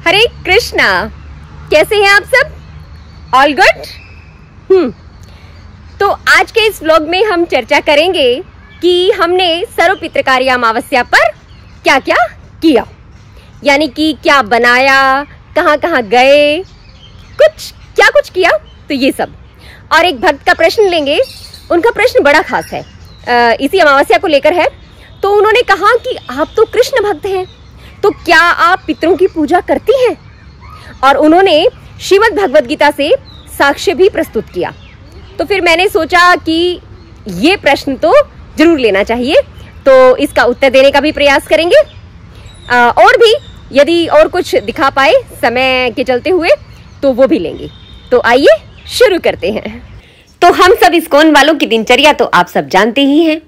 हरे कृष्णा। कैसे हैं आप सब? All good? तो आज के इस व्लॉग में हम चर्चा करेंगे कि हमने सर्वपितृकारी अमावस्या पर क्या क्या किया, यानी कि क्या बनाया, कहाँ कहाँ गए, कुछ किया, तो ये सब। और एक भक्त का प्रश्न लेंगे। उनका प्रश्न बड़ा खास है, इसी अमावस्या को लेकर है। तो उन्होंने कहा कि आप तो कृष्ण भक्त हैं, तो क्या आप पितरों की पूजा करती हैं? और उन्होंने श्रीमद् भगवद गीता से साक्ष्य भी प्रस्तुत किया। तो फिर मैंने सोचा कि ये प्रश्न तो जरूर लेना चाहिए, तो इसका उत्तर देने का भी प्रयास करेंगे। और भी यदि और कुछ दिखा पाए समय के चलते हुए तो वो भी लेंगे। तो आइए शुरू करते हैं। तो हम सब इस्कॉन वालों की दिनचर्या तो आप सब जानते ही हैं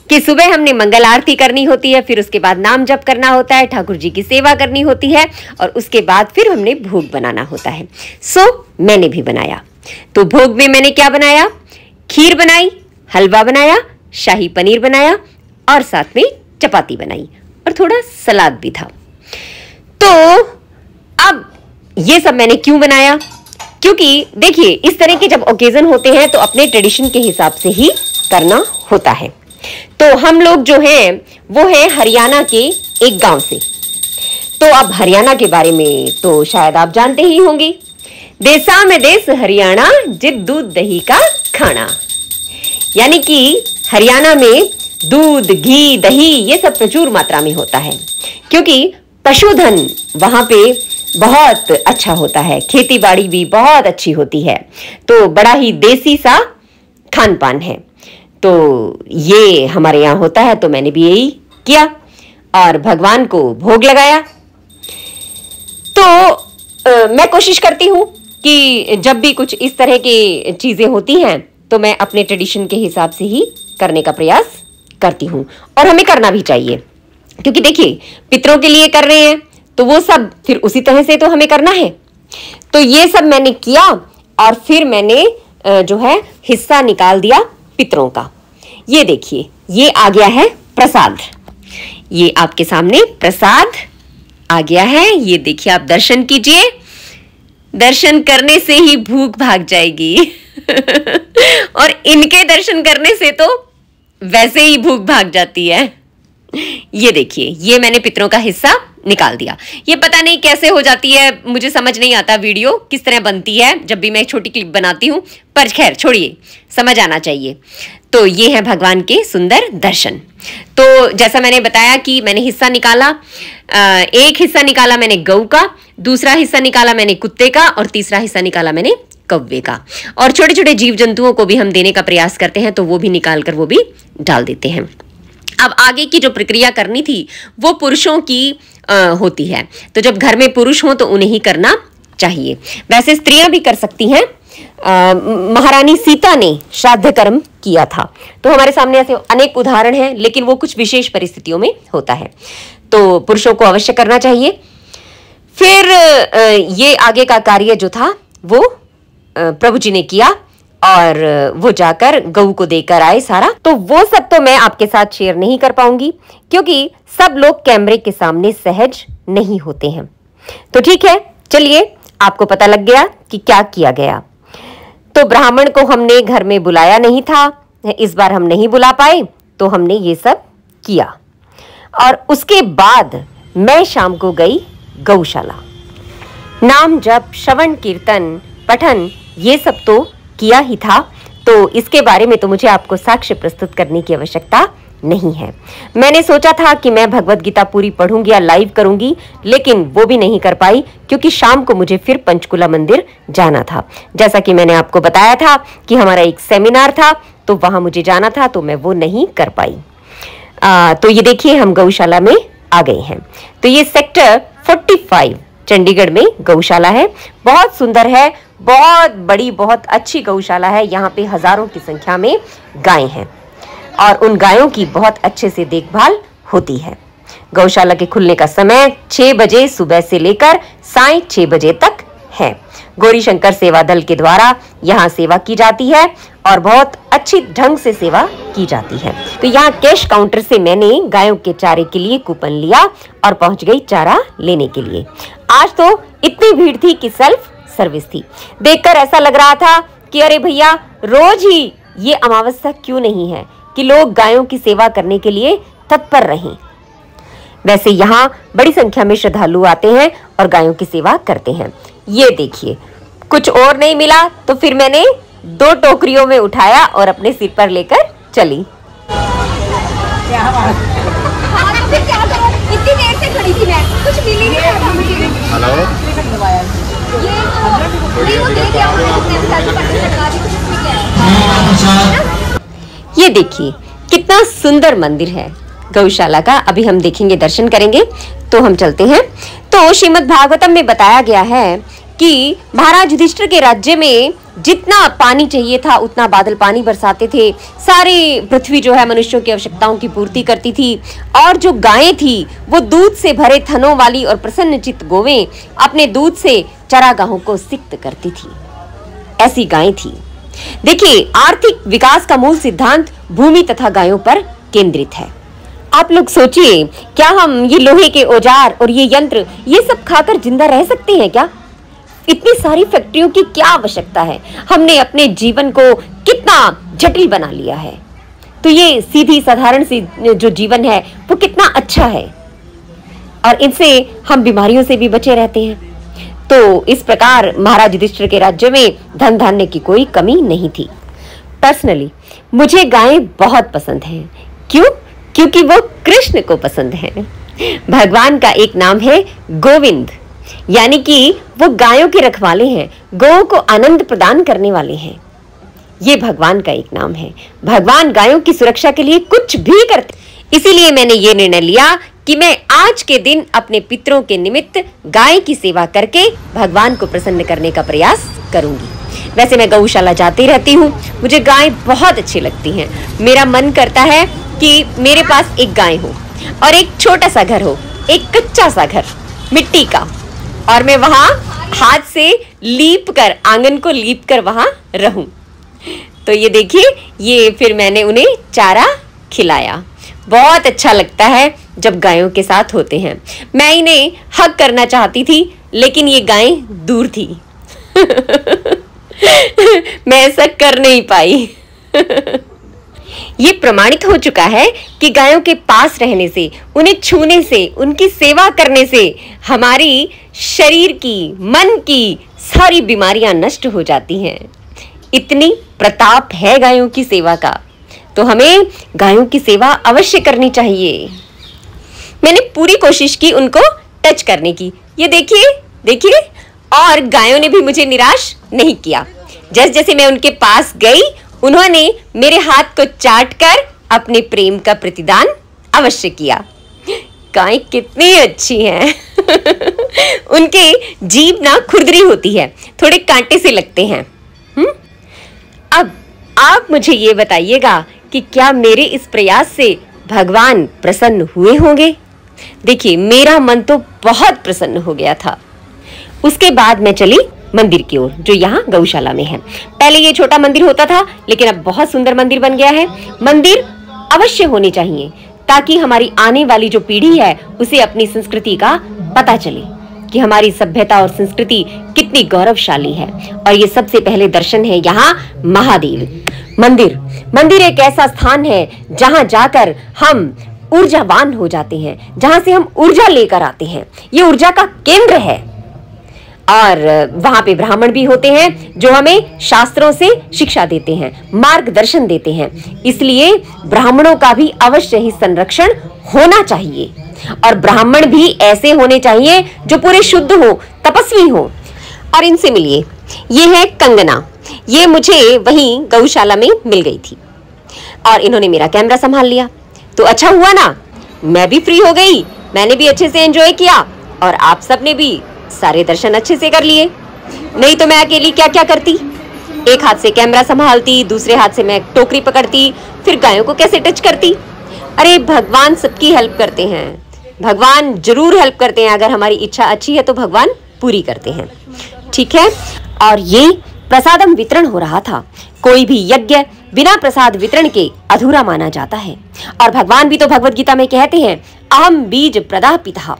कि सुबह हमने मंगल आरती करनी होती है, फिर उसके बाद नाम जप करना होता है, ठाकुर जी की सेवा करनी होती है, और उसके बाद फिर हमने भोग बनाना होता है। सो मैंने भी बनाया। तो भोग में मैंने क्या बनाया? खीर बनाई, हलवा बनाया, शाही पनीर बनाया और साथ में चपाती बनाई और थोड़ा सलाद भी था। तो अब ये सब मैंने क्यों बनाया? क्योंकि देखिए, इस तरह के जब ओकेजन होते हैं तो अपने ट्रेडिशन के हिसाब से ही करना होता है। तो हम लोग जो हैं वो है हरियाणा के एक गांव से। तो अब हरियाणा के बारे में तो शायद आप जानते ही होंगे। देसा में देश हरियाणा, जित दूध दही का खाना। यानी कि हरियाणा में दूध, घी, दही ये सब प्रचुर मात्रा में होता है, क्योंकि पशुधन वहां पे बहुत अच्छा होता है, खेती बाड़ी भी बहुत अच्छी होती है। तो बड़ा ही देसी सा खान पान है। तो ये हमारे यहाँ होता है, तो मैंने भी यही किया और भगवान को भोग लगाया। तो मैं कोशिश करती हूँ कि जब भी कुछ इस तरह की चीजें होती हैं तो मैं अपने ट्रेडिशन के हिसाब से ही करने का प्रयास करती हूँ, और हमें करना भी चाहिए। क्योंकि देखिए, पितरों के लिए कर रहे हैं तो वो सब फिर उसी तरह से तो हमें करना है। तो ये सब मैंने किया और फिर मैंने जो है हिस्सा निकाल दिया पितरों का। ये देखिए, ये आ गया है प्रसाद। ये आपके सामने प्रसाद आ गया है। ये देखिए, आप दर्शन कीजिए। दर्शन करने से ही भूख भाग जाएगी और इनके दर्शन करने से तो वैसे ही भूख भाग जाती है। ये देखिए, ये मैंने पितरों का हिस्सा निकाल दिया। ये पता नहीं कैसे हो जाती है, मुझे समझ नहीं आता वीडियो किस तरह बनती है जब भी मैं छोटी क्लिप बनाती हूँ, पर खैर छोड़िए, समझ आना चाहिए। तो ये है भगवान के सुंदर दर्शन। तो जैसा मैंने बताया कि मैंने हिस्सा निकाला, एक हिस्सा निकाला मैंने गऊ का, दूसरा हिस्सा निकाला मैंने कुत्ते का, और तीसरा हिस्सा निकाला मैंने कौवे का। और छोटे छोटे जीव जंतुओं को भी हम देने का प्रयास करते हैं, तो वो भी निकाल कर वो भी डाल देते हैं। अब आगे की जो प्रक्रिया करनी थी वो पुरुषों की होती है। तो जब घर में पुरुष हो तो उन्हें ही करना चाहिए। वैसे स्त्रियां भी कर सकती हैं। महारानी सीता ने श्राद्ध कर्म किया था। तो हमारे सामने ऐसे अनेक उदाहरण हैं, लेकिन वो कुछ विशेष परिस्थितियों में होता है। तो पुरुषों को अवश्य करना चाहिए। फिर ये आगे का कार्य जो था वो प्रभु जी ने किया, और वो जाकर गऊ को देकर आए सारा। तो वो सब तो मैं आपके साथ शेयर नहीं कर पाऊंगी, क्योंकि सब लोग कैमरे के सामने सहज नहीं होते हैं। तो ठीक है, चलिए, आपको पता लग गया कि क्या किया गया। तो ब्राह्मण को हमने घर में बुलाया नहीं था, इस बार हम नहीं बुला पाए, तो हमने ये सब किया। और उसके बाद मैं शाम को गई गौशाला। नाम जप, श्रवण कीर्तन, पठन ये सब तो किया ही था, तो इसके बारे में तो मुझे आपको साक्ष्य प्रस्तुत करने की आवश्यकता नहीं है। मैंने सोचा था कि मैं भगवद गीता पूरी पढ़ूंगी या लाइव करूंगी, लेकिन वो भी नहीं कर पाई, क्योंकि शाम को मुझे फिर पंचकुला मंदिर जाना था। जैसा कि मैंने आपको बताया था कि हमारा एक सेमिनार था, तो वहां मुझे जाना था, तो मैं वो नहीं कर पाई। तो ये देखिए, हम गौशाला में आ गए हैं। तो ये सेक्टर 45 चंडीगढ़ में गौशाला है। बहुत सुंदर है, बहुत बड़ी, बहुत अच्छी गौशाला है। यहाँ पे हजारों की संख्या में गायें हैं और उन गायों की बहुत अच्छे से देखभाल होती है। गौशाला के खुलने का समय 6 बजे सुबह से लेकर साय 6 बजे तक है। गौरी शंकर सेवा दल के द्वारा यहाँ सेवा की जाती है और बहुत अच्छी ढंग से सेवा की जाती है। तो यहाँ कैश काउंटर से मैंने गायों के चारे के लिए कूपन लिया और पहुंच गई चारा लेने के लिए। आज तो इतनी भीड़ थी कि सेल्फ सर्विस थी। देखकर ऐसा लग रहा था कि अरे भैया, रोज ही ये अमावस्या क्यों नहीं है कि लोग गायों की सेवा करने के लिए तत्पर रहें। वैसे यहाँ बड़ी संख्या में श्रद्धालु आते हैं और गायों की सेवा करते हैं। ये देखिए, कुछ और नहीं मिला तो फिर मैंने 2 टोकरियों में उठाया और अपने सिर पर लेकर चली। इतनी देर से खड़ी थी मैं, कुछ मिल ही नहीं रहा था मुझे। ये देखिए कितना सुंदर मंदिर है गौशाला का। अभी हम देखेंगे, दर्शन करेंगे। तो हम चलते हैं। तो श्रीमद् भागवतम में बताया गया है कि महाराज युधिष्ठिर के राज्य में जितना पानी चाहिए था उतना बादल पानी बरसाते थे। सारी पृथ्वी जो है मनुष्यों की आवश्यकताओं की पूर्ति करती थी। और जो गायें थी वो दूध से भरे थनों वाली और प्रसन्नचित्त गोवें अपने दूध से चरागाहों को सिक्त करती थी। ऐसी गायें थी। देखिए, आर्थिक विकास का मूल सिद्धांत भूमि तथा गायों पर केंद्रित है। आप लोग सोचिए, क्या हम ये लोहे के औजार और ये यंत्र ये सब खाकर जिंदा रह सकते हैं क्या? इतनी सारी फैक्ट्रियों की क्या आवश्यकता है? हमने अपने जीवन को कितना जटिल बना लिया है। तो ये सीधी साधारण सी जो जीवन है वो कितना अच्छा है, और इनसे हम बीमारियों से भी बचे रहते हैं। तो इस प्रकार महाराज युधिष्ठिर के राज्य में धन धान्य की कोई कमी नहीं थी। पर्सनली मुझे गायें बहुत पसंद हैं। क्यों? क्योंकि वो कृष्ण को पसंद है। भगवान का एक नाम है गोविंद, यानी कि वो गायों के रखवाले हैं, गौओं को आनंद प्रदान करने वाले हैं। ये भगवान का एक नाम है। भगवान गायों की सुरक्षा के लिए कुछ भी करते। इसीलिए मैंने ये निर्णय लिया कि मैं आज के दिन अपने पितरों के निमित्त गाय की सेवा करके भगवान को प्रसन्न करने का प्रयास करूंगी। वैसे मैं गौशाला जाती रहती हूँ, मुझे गाय बहुत अच्छी लगती हैं। मेरा मन करता है कि मेरे पास एक गाय हो और एक छोटा सा घर हो, एक कच्चा सा घर मिट्टी का, और मैं वहां हाथ से लीप कर, आंगन को लीप कर वहां रहूं। तो ये देखिए, ये फिर मैंने उन्हें चारा खिलाया। बहुत अच्छा लगता है जब गायों के साथ होते हैं। मैं इन्हें हक करना चाहती थी, लेकिन ये गायें दूर थी। मैं ऐसा कर नहीं पाई। ये प्रमाणित हो चुका है कि गायों के पास रहने से, उन्हें छूने से, उनकी सेवा करने से हमारी शरीर की, मन की सारी बीमारियां नष्ट हो जाती हैं। इतनी प्रताप है गायों की सेवा का, तो हमें गायों की सेवा अवश्य करनी चाहिए। मैंने पूरी कोशिश की उनको टच करने की। ये देखिए देखिए, और गायों ने भी मुझे निराश नहीं किया। जैसे जैसे मैं उनके पास गई, उन्होंने मेरे हाथ को चाटकर अपने प्रेम का प्रतिदान अवश्य किया। गाय कितनी अच्छी हैं। उनके जीभ ना खुरदरी होती है, थोड़े कांटे से लगते हैं। अब आप मुझे ये बताइएगा कि क्या मेरे इस प्रयास से भगवान प्रसन्न हुए होंगे? देखिए, मेरा मन तो बहुत प्रसन्न हो गया था। उसके बाद मैं चली मंदिर की ओर, जो यहाँ गौशाला में है। पहले ये छोटा मंदिर होता था, लेकिन अब बहुत सुंदर मंदिर बन गया है। मंदिर अवश्य होने चाहिए ताकि हमारी आने वाली जो पीढ़ी है उसे अपनी संस्कृति का पता चले कि हमारी सभ्यता और संस्कृति कितनी गौरवशाली है। और ये सबसे पहले दर्शन है यहाँ महादेव मंदिर। मंदिर एक ऐसा स्थान है जहाँ जाकर हम ऊर्जावान हो जाते हैं, जहाँ से हम ऊर्जा लेकर आते हैं। ये ऊर्जा का केंद्र है। और वहां पे ब्राह्मण भी होते हैं जो हमें शास्त्रों से शिक्षा देते हैं, मार्गदर्शन देते हैं। इसलिए ब्राह्मणों का भी अवश्य ही संरक्षण होना चाहिए। और ब्राह्मण भी ऐसे होने चाहिए जो पूरे शुद्ध हो, तपस्वी हो। और इनसे मिलिए, ये है कंगना। ये मुझे वहीं गौशाला में मिल गई थी और इन्होंने मेरा कैमरा संभाल लिया। तो अच्छा हुआ ना, मैं भी फ्री हो गई, मैंने भी अच्छे से एंजॉय किया और आप सबने भी सारे दर्शन अच्छे से कर लिए। नहीं तो मैं अकेली क्या क्या करती। एक हाथ से कैमरा संभालती, दूसरे हाथ से मैं टोकरी पकड़ती, फिर गायों को कैसे टच करती। अरे भगवान सबकी हेल्प करते हैं, भगवान जरूर हेल्प करते हैं। अगर हमारी इच्छा अच्छी है तो भगवान पूरी करते हैं। ठीक है। और ये प्रसादम वितरण हो रहा था। कोई भी यज्ञ बिना प्रसाद वितरण के अधूरा माना जाता है। और भगवान भी तो भगवत गीता में कहते हैं, अहम बीज प्रदा पिता।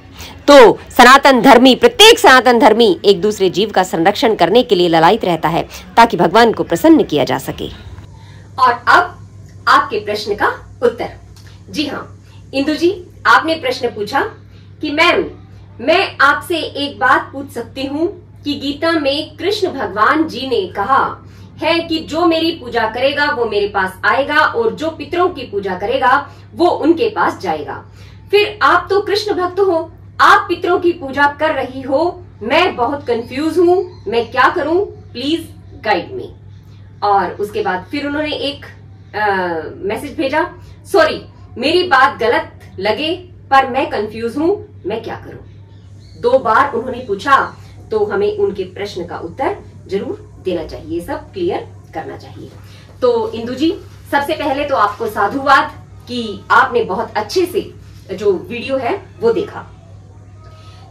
तो सनातन धर्मी, प्रत्येक सनातन धर्मी एक दूसरे जीव का संरक्षण करने के लिए ललायित रहता है ताकि भगवान को प्रसन्न किया जा सके। और अब आपके प्रश्न का उत्तर। जी हाँ इंदु जी, आपने प्रश्न पूछा कि मैम मैं आपसे एक बात पूछ सकती हूँ कि गीता में कृष्ण भगवान जी ने कहा है कि जो मेरी पूजा करेगा वो मेरे पास आएगा और जो पितरों की पूजा करेगा वो उनके पास जाएगा। फिर आप तो कृष्ण भक्त हो, आप पितरों की पूजा कर रही हो, मैं बहुत कंफ्यूज हूँ, मैं क्या करूं, प्लीज गाइड मी। और उसके बाद फिर उन्होंने एक मैसेज भेजा, सॉरी मेरी बात गलत लगे पर मैं कंफ्यूज हूं, मैं क्या करूं। 2 बार उन्होंने पूछा, तो हमें उनके प्रश्न का उत्तर जरूर देना चाहिए, सब क्लियर करना चाहिए। तो इंदु जी, सबसे पहले तो आपको साधुवाद कि आपने बहुत अच्छे से जो वीडियो है वो देखा।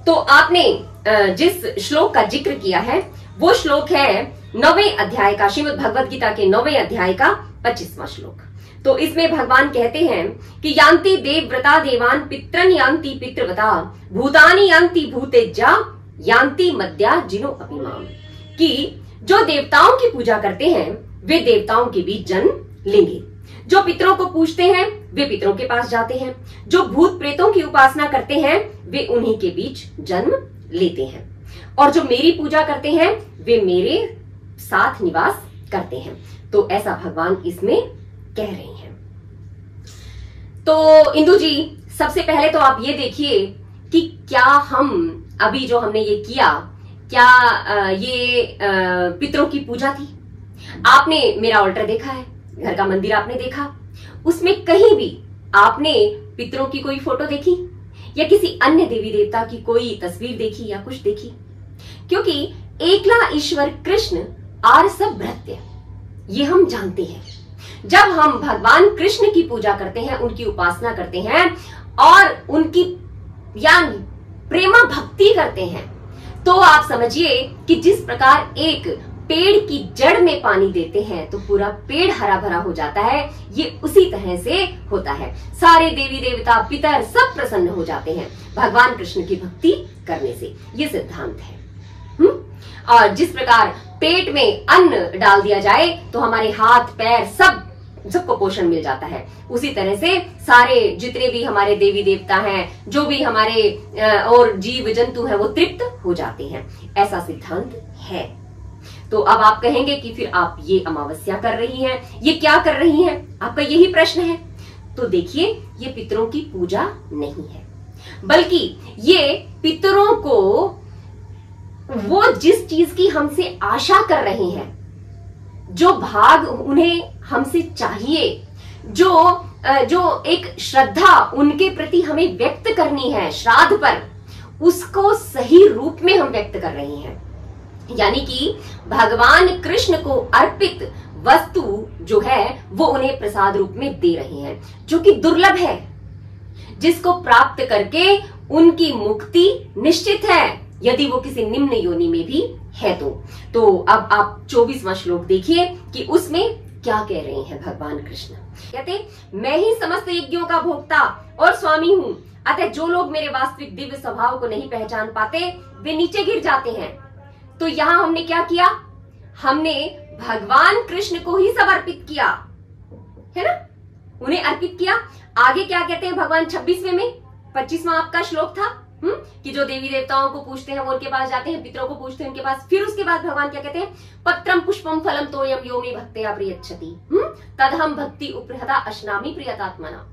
तो आपने जिस श्लोक का जिक्र किया है वो श्लोक है 9वें अध्याय का, श्रीमद् भगवत गीता के 9वें अध्याय का 25वां श्लोक। तो इसमें भगवान कहते हैं कि यान्ति देवव्रता देवान पितरन यान्ति पितृव्रता भूतानि यान्ति भूतेज्जा यान्ति मद्या जिनो अपिमाम। कि जो देवताओं की पूजा करते हैं वे देवताओं के बीच जन्म लेंगे, जो पितरों को पूजते हैं वे पितरों के पास जाते हैं, जो भूत प्रेतों की उपासना करते हैं वे उन्हीं के बीच जन्म लेते हैं, और जो मेरी पूजा करते हैं वे मेरे साथ निवास करते हैं। तो ऐसा भगवान इसमें कह रहे हैं। तो इंदु जी, सबसे पहले तो आप ये देखिए कि क्या हम अभी जो हमने ये किया, क्या ये पितरों की पूजा थी। आपने मेरा ऑल्टर देखा है, घर का मंदिर आपने देखा, उसमें कहीं भी आपने पितरों की कोई फोटो देखी या किसी अन्य देवी देवता की कोई तस्वीर देखी या कुछ देखी? क्योंकि एकला ईश्वर कृष्ण आर सब भृत्य, ये हम जानते हैं। जब हम भगवान कृष्ण की पूजा करते हैं, उनकी उपासना करते हैं और उनकी यानी प्रेमा भक्ति करते हैं, तो आप समझिए कि जिस प्रकार एक पेड़ की जड़ में पानी देते हैं तो पूरा पेड़ हरा भरा हो जाता है, ये उसी तरह से होता है। सारे देवी देवता पितर सब प्रसन्न हो जाते हैं भगवान कृष्ण की भक्ति करने से, ये सिद्धांत है। और जिस प्रकार पेट में अन्न डाल दिया जाए तो हमारे हाथ पैर सबको पोषण मिल जाता है, उसी तरह से सारे जितने भी हमारे देवी देवता हैं, जो भी हमारे और जीव जंतु हैं, वो तृप्त हो जाते हैं। ऐसा सिद्धांत है। तो अब आप कहेंगे कि फिर आप ये अमावस्या कर रही हैं, ये क्या कर रही हैं, आपका यही प्रश्न है। तो देखिए, ये पितरों की पूजा नहीं है, बल्कि ये पितरों को वो जिस चीज की हमसे आशा कर रहे हैं, जो भाग उन्हें हमसे चाहिए, जो एक श्रद्धा उनके प्रति हमें व्यक्त करनी है श्राद्ध पर, उसको सही रूप में हम व्यक्त कर रहे हैं। यानी कि भगवान कृष्ण को अर्पित वस्तु जो है वो उन्हें प्रसाद रूप में दे रहे हैं, जो कि दुर्लभ है, जिसको प्राप्त करके उनकी मुक्ति निश्चित है, यदि वो किसी निम्न योनि में भी है तो अब आप 24वां श्लोक देखिए कि उसमें क्या कह रहे हैं भगवान कृष्ण। कहते, मैं ही समस्त यज्ञों का भोक्ता और स्वामी हूं, अतः जो लोग मेरे वास्तविक दिव्य स्वभाव को नहीं पहचान पाते वे नीचे गिर जाते हैं। तो यहां हमने क्या किया, हमने भगवान कृष्ण को ही समर्पित किया, है ना, उन्हें अर्पित किया। आगे क्या कहते हैं भगवान 26वें में, 25वां आपका श्लोक था कि जो देवी देवताओं को पूछते हैं वो उनके पास जाते हैं, पितरों को पूछते हैं उनके पास। फिर उसके बाद भगवान क्या कहते हैं, पत्रम पुष्पम फलम तोयम यो मे भक्त्या प्रियच्छति तदहम भक्ति उपहता अश्नामि प्रियतात्मना।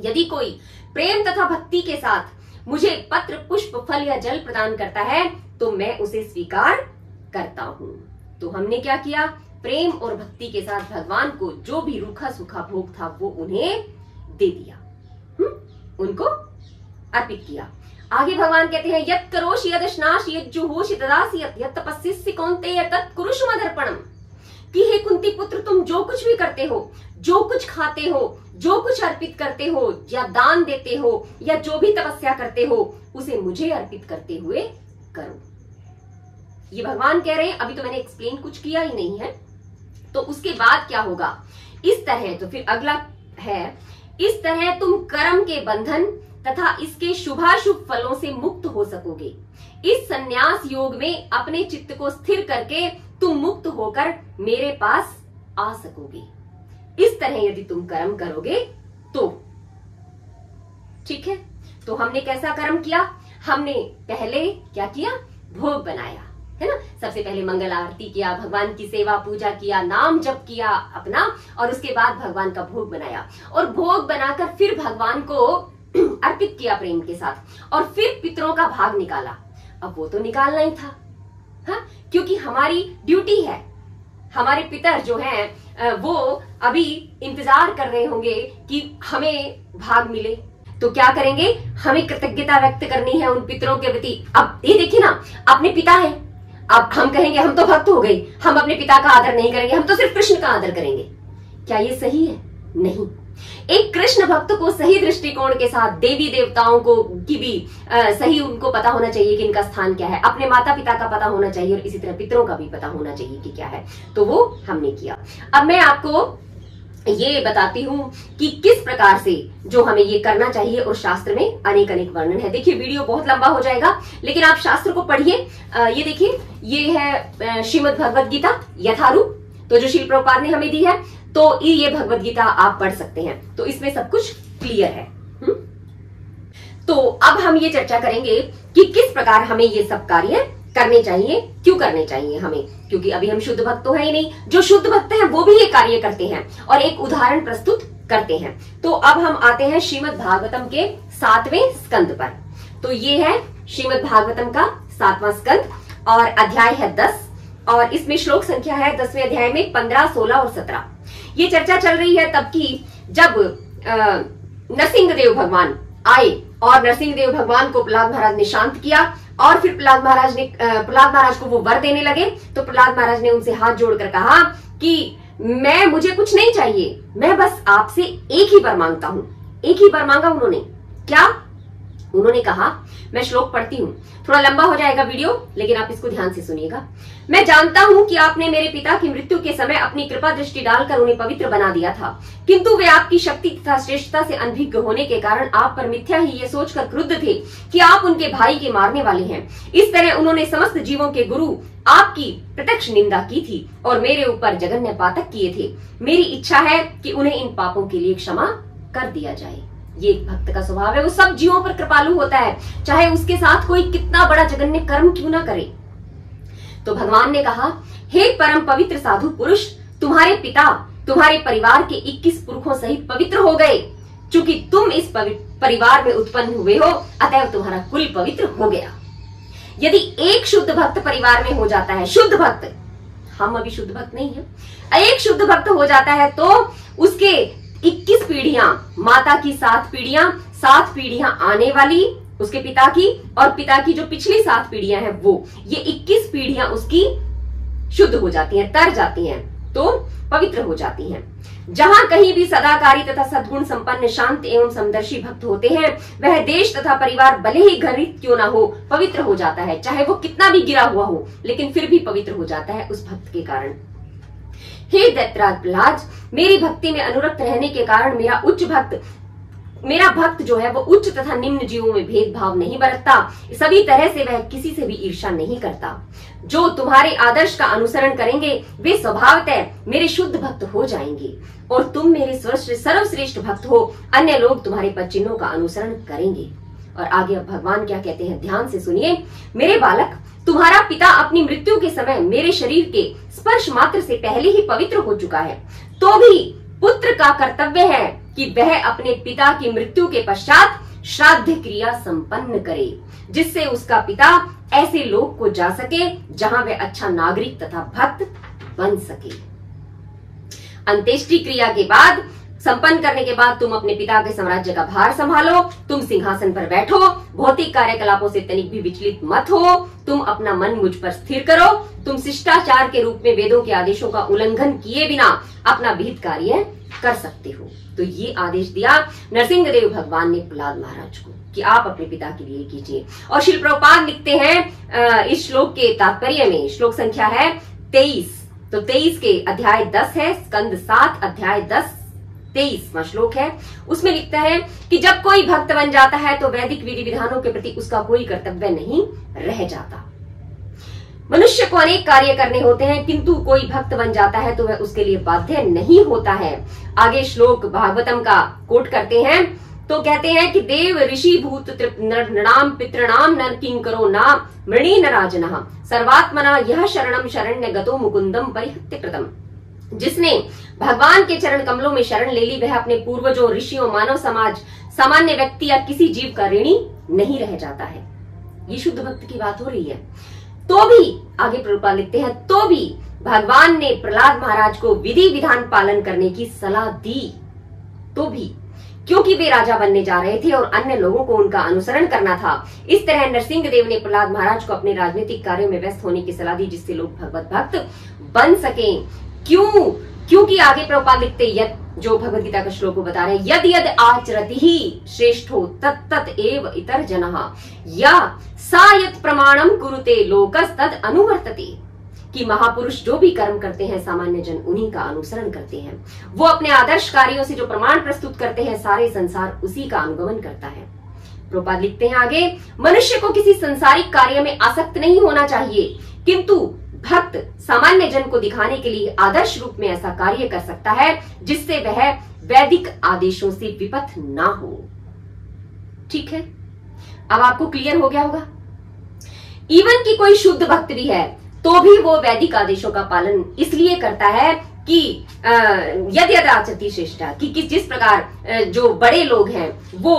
यदि कोई प्रेम तथा भक्ति के साथ मुझे पत्र पुष्प फल या जल प्रदान करता है तो मैं उसे स्वीकार करता हूं। तो हमने क्या किया, प्रेम और भक्ति के साथ भगवान को जो भी रूखा सूखा भोग था वो उन्हें दे दिया, उनको अर्पित किया। आगे भगवान कहते हैं, यत् करोषि यदश्नासि यज्जुहोषि तदासि यत् तपस्यसि कौन्तेय तत् कुरुषु मदर्पणम्। कि हे कुंती पुत्र, तुम जो कुछ भी करते हो, जो कुछ खाते हो, जो कुछ अर्पित करते हो या दान देते हो या जो भी तपस्या करते हो, उसे मुझे अर्पित करते हुए करो। ये भगवान कह रहे हैं। अभी तो मैंने एक्सप्लेन कुछ किया ही नहीं है, तो उसके बाद क्या होगा, इस तरह, तो फिर अगला है, इस तरह तुम कर्म के बंधन तथा इसके शुभाशुभ फलों से मुक्त हो सकोगे। इस संन्यास योग में अपने चित्त को स्थिर करके तुम मुक्त होकर मेरे पास आ सकोगे। इस तरह यदि तुम कर्म करोगे तो ठीक है। तो हमने कैसा कर्म किया, हमने पहले क्या किया, भोग बनाया, है ना। सबसे पहले मंगल आरती किया, भगवान की सेवा पूजा किया, नाम जप किया अपना, और उसके बाद भगवान का भोग बनाया, और भोग बनाकर फिर भगवान को अर्पित किया प्रेम के साथ, और फिर पितरों का भाग निकाला। अब वो तो निकालना ही था, हाँ, क्योंकि हमारी ड्यूटी है। हमारे पितर जो हैं वो अभी इंतजार कर रहे होंगे कि हमें भाग मिले, तो क्या करेंगे, हमें कृतज्ञता व्यक्त करनी है उन पितरों के प्रति। अब ये देखिए ना, अपने पिता है, अब हम कहेंगे हम तो भक्त हो गए, हम अपने पिता का आदर नहीं करेंगे, हम तो सिर्फ कृष्ण का आदर करेंगे। क्या ये सही है? नहीं। एक कृष्ण भक्त को सही दृष्टिकोण के साथ देवी देवताओं को की भी सही उनको पता होना चाहिए कि इनका स्थान क्या है, अपने माता पिता का पता होना चाहिए, और इसी तरह पितरों का भी पता होना चाहिए कि क्या है। तो वो हमने किया। अब मैं आपको ये बताती हूँ कि किस प्रकार से जो हमें ये करना चाहिए, और शास्त्र में अनेक अनेक वर्णन है। देखिए वीडियो बहुत लंबा हो जाएगा, लेकिन आप शास्त्र को पढ़िए। ये देखिए, ये है श्रीमद् भगवद गीता यथारूप, तो जो श्रील प्रभुपाद ने हमें दी है, तो ये भगवद गीता आप पढ़ सकते हैं, तो इसमें सब कुछ क्लियर है। तो अब हम ये चर्चा करेंगे कि किस प्रकार हमें ये सब कार्य करने चाहिए, क्यों करने चाहिए हमें, क्योंकि अभी हम शुद्ध भक्त तो है ही नहीं। जो शुद्ध भक्त हैं वो भी ये कार्य करते हैं, और एक उदाहरण प्रस्तुत करते हैं। तो अब हम आते हैं श्रीमद् भागवतम के 7वें स्कंद पर। तो ये है श्रीमद् भागवतम का 7वां स्कंद, और अध्याय है 10, और इसमें श्लोक संख्या है 10वें अध्याय में 15, 16 और 17। ये चर्चा चल रही है तब की जब नरसिंह देव भगवान आए, और नरसिंह देव भगवान को प्रहलाद महाराज ने शांत किया, और फिर प्रहलाद महाराज को वो वर देने लगे। तो प्रहलाद महाराज ने उनसे हाथ जोड़कर कहा कि मुझे कुछ नहीं चाहिए, मैं बस आपसे एक ही वर मांगता हूं। एक ही वर मांगा उन्होंने, क्या? उन्होंने कहा, मैं श्लोक पढ़ती हूँ, थोड़ा लंबा हो जाएगा वीडियो, लेकिन आप इसको ध्यान से सुनिएगा। मैं जानता हूँ कि आपने मेरे पिता की मृत्यु के समय अपनी कृपा दृष्टि डालकर उन्हें पवित्र बना दिया था, किंतु वे आपकी शक्ति तथा श्रेष्ठता से अनभिज्ञ होने के कारण आप पर मिथ्या ही ये सोचकर क्रुद्ध थे कि आप उनके भाई के मारने वाले हैं। इस तरह उन्होंने समस्त जीवों के गुरु आपकी प्रत्यक्ष निंदा की थी, और मेरे ऊपर जघन्य पातक किए थे। मेरी इच्छा है कि उन्हें इन पापों के लिए क्षमा कर दिया जाए। ये एक भक्त का स्वभाव है, वो सब जीवों पर कृपालु होता है, चाहे उसके साथ कोई कितना बड़ा जघन्य कर्म क्यों ना करे। तो भगवान ने कहा, हे परम पवित्र साधु पुरुष, तुम्हारे पिता तुम्हारे परिवार के 21 पुरखों सहित पवित्र हो गए। चूंकि तुम इस परिवार में उत्पन्न हुए हो, अतएव तुम्हारा कुल पवित्र हो गया। यदि एक शुद्ध भक्त परिवार में हो जाता है, शुद्ध भक्त, हम अभी शुद्ध भक्त नहीं है, एक शुद्ध भक्त हो जाता है, तो उसके 21 पीढ़ियां, माता की 7 पीढ़ियां, 7 पीढ़ियां आने वाली उसके पिता की, और पिता की जो पिछली 7 पीढ़ियां हैं वो, ये 21 पीढ़ियां उसकी शुद्ध हो जाती हैं, तर जाती हैं, तो पवित्र हो जाती हैं। जहां कहीं भी सदाकारी तथा सद्गुण संपन्न शांत एवं समदर्शी भक्त होते हैं, वह देश तथा परिवार भले ही घृणित क्यों ना हो, पवित्र हो जाता है। चाहे वो कितना भी गिरा हुआ हो, लेकिन फिर भी पवित्र हो जाता है उस भक्त के कारण। हे दैत्यराज प्रहलाद, मेरी भक्ति में अनुरक्त रहने के कारण मेरा भक्त जो है वो उच्च तथा निम्न जीवों में भेदभाव नहीं बरतता। सभी तरह से वह किसी से भी ईर्ष्या नहीं करता। जो तुम्हारे आदर्श का अनुसरण करेंगे वे स्वभावतः मेरे शुद्ध भक्त हो जाएंगे, और तुम मेरे सर्वश्रेष्ठ भक्त हो। अन्य लोग तुम्हारे पद चिन्हों का अनुसरण करेंगे। और आगे अब भगवान क्या कहते हैं, ध्यान से सुनिए। मेरे बालक, तुम्हारा पिता अपनी मृत्यु के समय मेरे शरीर के स्पर्श मात्र से पहले ही पवित्र हो चुका है, तो भी पुत्र का कर्तव्य है कि वह अपने पिता की मृत्यु के पश्चात श्राद्ध क्रिया संपन्न करे, जिससे उसका पिता ऐसे लोक को जा सके जहां वह अच्छा नागरिक तथा भक्त बन सके। अंत्येष्टि क्रिया के बाद संपन्न करने के बाद तुम अपने पिता के साम्राज्य का भार संभालो, तुम सिंहासन पर बैठो, भौतिक कार्यकलापों से तनिक भी विचलित मत हो, तुम अपना मन मुझ पर स्थिर करो, तुम शिष्टाचार के रूप में वेदों के आदेशों का उल्लंघन किए बिना अपना विहित कार्य कर सकते हो। तो ये आदेश दिया नरसिंह देव भगवान ने प्रहलाद महाराज को कि आप अपने पिता के लिए कीजिए। और श्रील प्रभुपाद लिखते हैं इस श्लोक के तात्पर्य में, श्लोक संख्या है 23, तो 23 के अध्याय 10 है, स्कंद 7 अध्याय 10 23वां श्लोक है। उसमें लिखता है कि जब कोई भक्त बन जाता है तो वैदिक विधि विधानों के प्रति उसका कोई कर्तव्य नहीं रह जाता। मनुष्य को अनेक कार्य करने होते हैं, किंतु कोई भक्त बन जाता है तो वह उसके लिए बाध्य नहीं होता है। आगे श्लोक भागवतम का कोट करते हैं तो कहते हैं कि देव ऋषि भूत नृणाम पितृणाम नर किंकरो ना मृणी न राजनः सर्वात्मना यह शरणम शरण्य गतो मुकुंदम परिहत्य कृतम। जिसने भगवान के चरण कमलों में शरण ले ली वह अपने पूर्वजों, ऋषियों, मानव समाज, सामान्य व्यक्ति या किसी जीव का ऋणी नहीं रह जाता है। ये शुद्ध भक्त की बात हो रही है। तो भी आगे प्रभुपाद लिखते हैं, तो भी भगवान ने प्रहलाद महाराज को विधि विधान पालन करने की सलाह दी, तो भी, क्योंकि वे राजा बनने जा रहे थे और अन्य लोगों को उनका अनुसरण करना था। इस तरह नरसिंह देव ने प्रहलाद महाराज को अपने राजनीतिक कार्यों में व्यस्त होने की सलाह दी, जिससे लोग भगवत भक्त बन सके। क्यों? क्योंकि आगे प्रभुपाद लिखते यद, जो भगवत गीता का श्लोक को बता रहे हैं, यद यद आचरति ही श्रेष्ठो तत् तत् एव इतर जनः या सा यत् प्रमाणम कुरुते लोकस तद अनुवर्तते। कि महापुरुष जो भी कर्म करते हैं सामान्य जन उन्हीं का अनुसरण करते हैं। वो अपने आदर्श कार्यों से जो प्रमाण प्रस्तुत करते हैं सारे संसार उसी का अनुगमन करता है। प्रभुपाद लिखते हैं आगे, मनुष्य को किसी संसारिक कार्य में आसक्त नहीं होना चाहिए, किंतु भक्त सामान्य जन को दिखाने के लिए आदर्श रूप में ऐसा कार्य कर सकता है जिससे वह वैदिक आदेशों से विपथ ना हो। ठीक है, अब आपको क्लियर हो गया होगा। इवन कि कोई शुद्ध भक्त भी है तो भी वो वैदिक आदेशों का पालन इसलिए करता है कि यद यद आचरति श्रेष्ठा, कि जिस प्रकार जो बड़े लोग हैं वो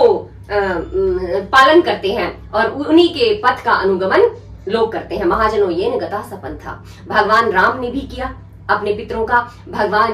पालन करते हैं और उन्हीं के पथ का अनुगमन लोग करते हैं। महाजनों ये न गता सपंथा, भगवान राम ने भी किया अपने पितरों का। भगवान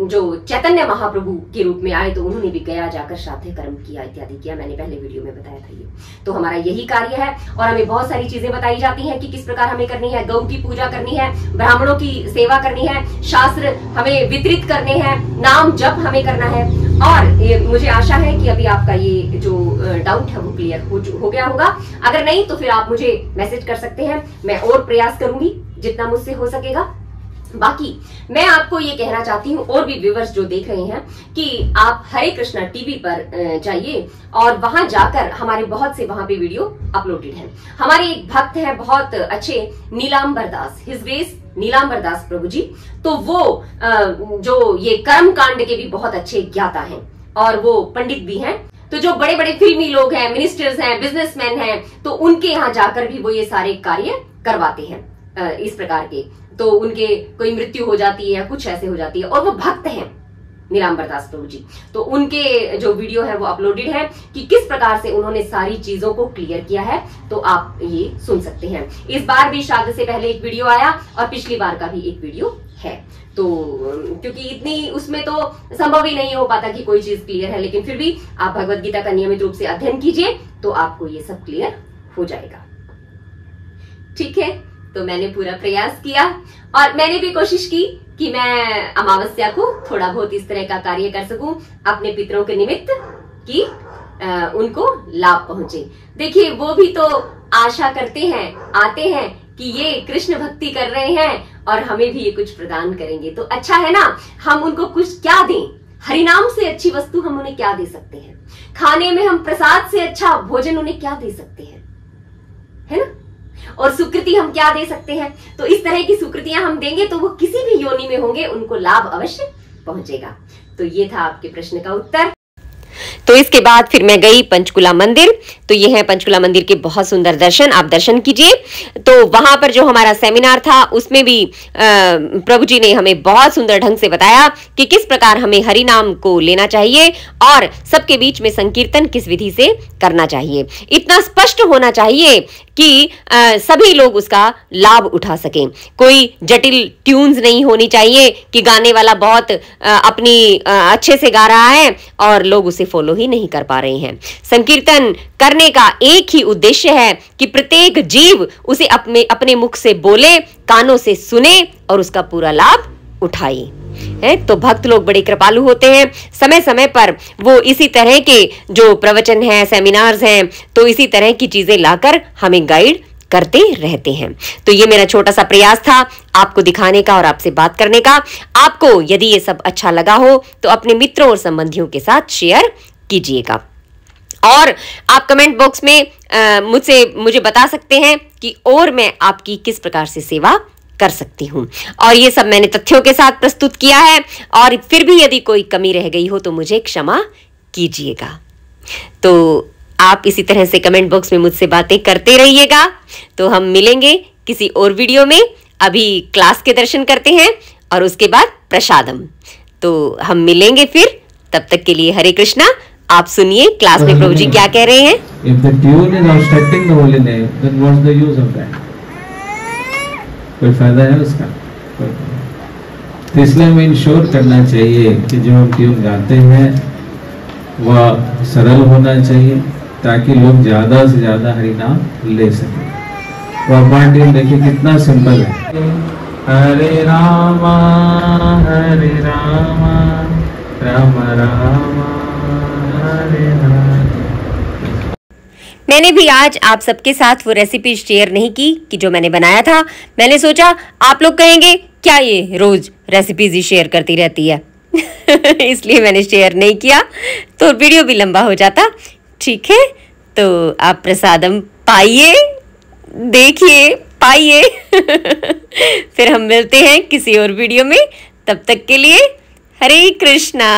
जो चैतन्य महाप्रभु के रूप में आए तो उन्होंने भी गया जाकर श्राद्ध कर्म किया इत्यादि किया। मैंने पहले वीडियो में बताया था। ये तो हमारा यही कार्य है और हमें बहुत सारी चीजें बताई जाती हैं कि किस प्रकार हमें करनी है। गौ की पूजा करनी है, ब्राह्मणों की सेवा करनी है, शास्त्र हमें वितरित करने हैं, नाम जप हमें करना है। और मुझे आशा है कि अभी आपका ये जो डाउट है वो क्लियर हो गया होगा। अगर नहीं तो फिर आप मुझे मैसेज कर सकते हैं, मैं और प्रयास करूंगी जितना मुझसे हो सकेगा। बाकी मैं आपको ये कहना चाहती हूँ और भी व्यूअर्स जो देख रहे हैं कि आप हरे कृष्णा टीवी पर जाइए और वहां जाकर हमारे बहुत से वहां पे वीडियो अपलोडेड हैं। हमारे एक भक्त हैं बहुत अच्छे, नीलांबर दास, हिज ग्रेस नीलांबर दास प्रभु जी। तो वो जो ये कर्म कांड के भी बहुत अच्छे ज्ञाता हैं और वो पंडित भी हैं। तो जो बड़े बड़े फिल्मी लोग हैं, मिनिस्टर्स हैं, बिजनेसमैन हैं, तो उनके यहाँ जाकर भी वो ये सारे कार्य करवाते हैं इस प्रकार के। तो उनके कोई मृत्यु हो जाती है, कुछ ऐसे हो जाती है और वो भक्त हैं नीलांबर दास प्रभु जी। तो उनके जो वीडियो है वो अपलोडेड है कि किस प्रकार से उन्होंने सारी चीजों को क्लियर किया है। तो आप ये सुन सकते हैं। इस बार भी श्राद्ध से पहले एक वीडियो आया और पिछली बार का भी एक वीडियो है। तो क्योंकि इतनी उसमें तो संभव ही नहीं हो पाता कि कोई चीज क्लियर है, लेकिन फिर भी आप भगवत गीता का नियमित रूप से अध्ययन कीजिए तो आपको ये सब क्लियर हो जाएगा। ठीक है, तो मैंने पूरा प्रयास किया और मैंने भी कोशिश की कि मैं अमावस्या को थोड़ा बहुत इस तरह का कार्य कर सकूं अपने पितरों के निमित्त कि उनको लाभ पहुंचे। देखिए वो भी तो आशा करते हैं, आते हैं कि ये कृष्ण भक्ति कर रहे हैं और हमें भी ये कुछ प्रदान करेंगे तो अच्छा है ना। हम उनको कुछ क्या दें? हरिनाम से अच्छी वस्तु हम उन्हें क्या दे सकते हैं? खाने में हम प्रसाद से अच्छा भोजन उन्हें क्या दे सकते हैं, है ना। और सुकृति हम क्या दे सकते हैं? तो इस तरह की सुकृतियां हम देंगे तो वो किसी भी योनि में होंगे उनको लाभ अवश्य पहुंचेगा। तो ये था आपके प्रश्न का उत्तर। तो इसके बाद फिर मैं गई पंचकुला मंदिर। तो ये है पंचकुला मंदिर के बहुत सुंदर दर्शन, आप दर्शन कीजिए। तो वहां पर जो हमारा सेमिनार था उसमें भी प्रभु जी ने हमें बहुत सुंदर ढंग से बताया कि किस प्रकार हमें हरि नाम को लेना चाहिए और सबके बीच में संकीर्तन किस विधि से करना चाहिए। इतना स्पष्ट होना चाहिए कि सभी लोग उसका लाभ उठा सकें। कोई जटिल ट्यून्स नहीं होनी चाहिए कि गाने वाला बहुत अपनी अच्छे से गा रहा है और लोग उसे फॉलो ही नहीं कर पा रहे हैं। संकीर्तन करने का एक ही उद्देश्य है कि प्रत्येक जीव उसे अपने मुख से बोले, कानों से सुने और उसका पूरा लाभ उठाए। है तो भक्त लोग बड़े कृपालु होते हैं। समय समय पर वो इसी तरह के जो प्रवचन हैं, सेमिनार्स हैं, तो इसी तरह की चीजें लाकर हमें गाइड करते रहते हैं। तो ये मेरा छोटा सा प्रयास था आपको दिखाने का और आपसे बात करने का। आपको यदि ये सब अच्छा लगा हो तो अपने मित्रों और संबंधियों के साथ शेयर कीजिएगा, और आप कमेंट बॉक्स में मुझे बता सकते हैं कि और मैं आपकी किस प्रकार से सेवा कर सकती हूं। और ये सब मैंने तथ्यों के साथ प्रस्तुत किया है, और फिर भी यदि कोई कमी रह गई हो तो मुझे क्षमा कीजिएगा। तो आप इसी तरह से कमेंट बॉक्स में मुझसे बातें करते रहिएगा। तो हम मिलेंगे किसी और वीडियो में। अभी क्लास के दर्शन करते हैं और उसके बाद प्रसादम। तो हम मिलेंगे फिर, तब तक के लिए हरे कृष्णा। आप सुनिए क्लास में प्रभु जी क्या कह रहे हैं। If the tune is obstructing the holy name, then what's the use of that? कोई फायदा है उसका? तो इसलिए हमें इंश्योर करना चाहिए कि जो हम ट्यून गाते हैं वह सरल होना चाहिए, ताकि लोग ज्यादा से ज्यादा हरि नाम ले सकें। वह पार्ट ट्यून देखिए कितना सिंपल है। हरे रामा राम राम हरे राम। मैंने भी आज आप सबके साथ वो रेसिपी शेयर नहीं की कि जो मैंने बनाया था। मैंने सोचा आप लोग कहेंगे क्या ये रोज रेसिपीज ही शेयर करती रहती है इसलिए मैंने शेयर नहीं किया, तो वीडियो भी लंबा हो जाता। ठीक है, तो आप प्रसादम पाइए, देखिए, पाइए फिर हम मिलते हैं किसी और वीडियो में। तब तक के लिए हरे कृष्णा।